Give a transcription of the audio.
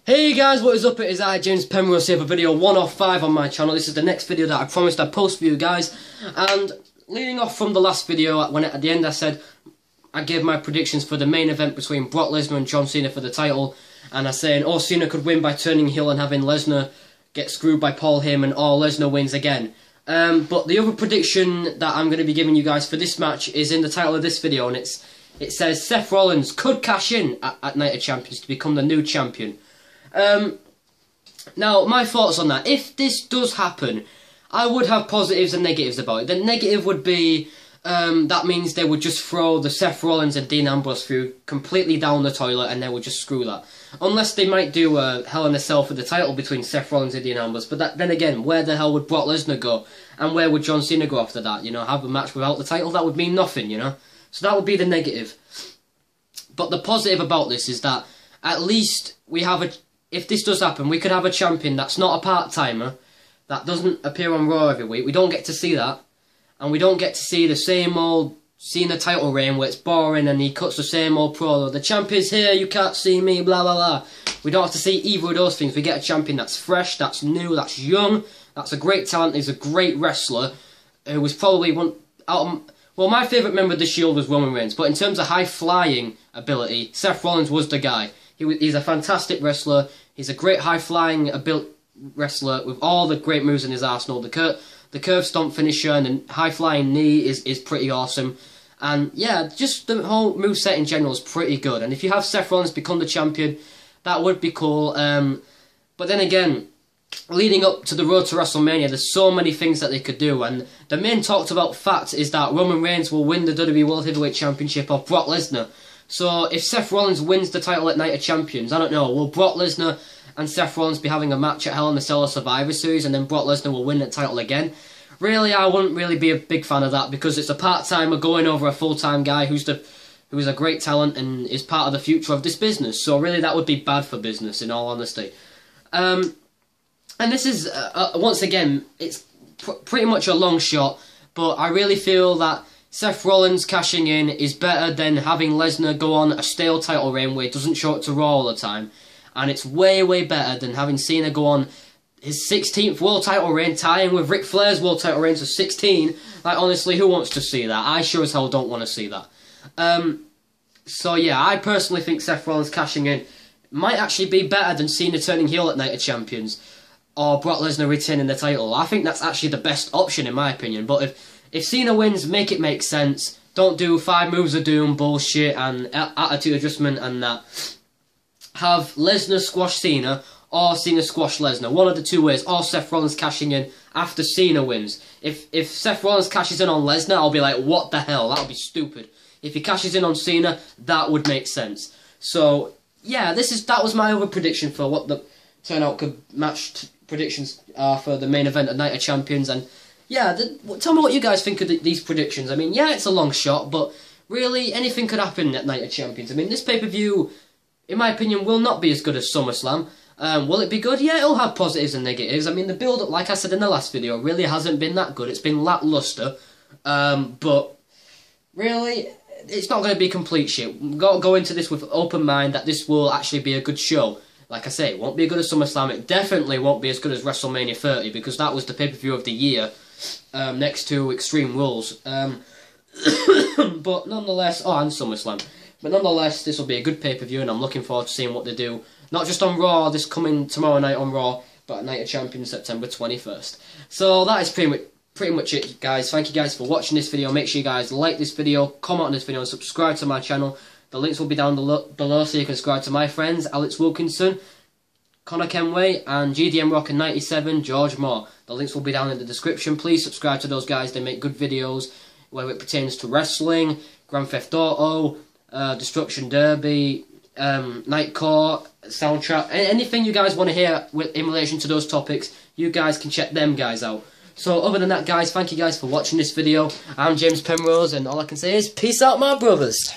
Hey guys, what is up? It is I, James Penrose, here for video 105 on my channel. This is the next video that I promised I'd post for you guys. And leading off from the last video, when at the end I said I gave my predictions for the main event between Brock Lesnar and John Cena for the title. And I saying, Cena could win by turning heel and having Lesnar get screwed by Paul Heyman, or Lesnar wins again. But the other prediction that I'm going to be giving you guys for this match is in the title of this video, and it says Seth Rollins could cash in at Night of Champions to become the new champion. Now, my thoughts on that. If this does happen, I would have positives and negatives about it. The negative would be, that means they would just throw the Seth Rollins and Dean Ambrose feud completely down the toilet and they would just screw that. Unless they might do a Hell in a Cell for the title between Seth Rollins and Dean Ambrose. But then again, where the hell would Brock Lesnar go? And where would John Cena go after that? You know, have a match without the title? That would mean nothing, you know? So that would be the negative. But the positive about this is that at least we have a... If this does happen, we could have a champion that's not a part-timer, that doesn't appear on Raw every week. We don't get to see that. And we don't get to see the same old Cena title reign where it's boring and he cuts the same old promo. The champion's here, you can't see me, blah, blah, blah. We don't have to see either of those things. We get a champion that's fresh, that's new, that's young, that's a great talent, he's a great wrestler, who was probably one... Well, my favourite member of the Shield was Roman Reigns, but in terms of high-flying ability, Seth Rollins was the guy. He's a fantastic wrestler. He's a great high-flying wrestler with all the great moves in his arsenal. The curve stomp finisher and the high-flying knee is pretty awesome. And yeah, just the whole moveset in general is pretty good. And if you have Seth Rollins become the champion, that would be cool. But then again, leading up to the road to WrestleMania, there's so many things that they could do. And the main talked about fact is that Roman Reigns will win the WWE World Heavyweight Championship off Brock Lesnar. So if Seth Rollins wins the title at Night of Champions, I don't know, will Brock Lesnar and Seth Rollins be having a match at Hell in a Cell or Survivor Series and then Brock Lesnar will win the title again? Really, I wouldn't really be a big fan of that because it's a part-timer going over a full-time guy who's a great talent and is part of the future of this business. So really that would be bad for business, in all honesty. And this is, once again, it's pretty much a long shot, but I really feel that Seth Rollins cashing in is better than having Lesnar go on a stale title reign where he doesn't show up to Raw all the time. And it's way, way better than having Cena go on his 16th world title reign, tying with Ric Flair's world title reign to 16. Like, honestly, who wants to see that? I sure as hell don't want to see that. So yeah, I personally think Seth Rollins cashing in might actually be better than Cena turning heel at Night of Champions or Brock Lesnar retaining the title. I think that's actually the best option in my opinion. But if Cena wins, make it make sense. Don't do 5 moves of doom bullshit and attitude adjustment and that. Have Lesnar squash Cena or Cena squash Lesnar. One of the two ways. Or Seth Rollins cashing in after Cena wins. If Seth Rollins cashes in on Lesnar, I'll be like, what the hell? That would be stupid. If he cashes in on Cena, that would make sense. So yeah, that was my other prediction for what the turnout could match predictions are for the main event at Night of Champions. And yeah, tell me what you guys think of these predictions. I mean, yeah, it's a long shot, but really, anything could happen at Night of Champions. I mean, this pay-per-view, in my opinion, will not be as good as SummerSlam. Will it be good? Yeah, it'll have positives and negatives. I mean, the build-up, like I said in the last video, really hasn't been that good. It's been lackluster. But really, it's not going to be complete shit. We've got to go into this with an open mind that this will actually be a good show. Like I say, it won't be as good as SummerSlam. It definitely won't be as good as WrestleMania 30 because that was the pay-per-view of the year. Next to Extreme Rules. But nonetheless, and SummerSlam. But nonetheless, this will be a good pay-per-view and I'm looking forward to seeing what they do. Not just on Raw, this coming tomorrow night on Raw, but at Night of Champions September 21st. So that is pretty much it, guys. Thank you guys for watching this video. Make sure you guys like this video, comment on this video and subscribe to my channel. The links will be down below so you can subscribe to my friends, Alex Wilkinson, Connor Kenway, and GDM Rockin' 97, George Moore. The links will be down in the description. Please subscribe to those guys. They make good videos, whether it pertains to wrestling, Grand Theft Auto, Destruction Derby, Night Court, soundtrack, anything you guys want to hear in relation to those topics, you guys can check them guys out. So other than that, guys, thank you guys for watching this video. I'm James Penrose, and all I can say is peace out, my brothers.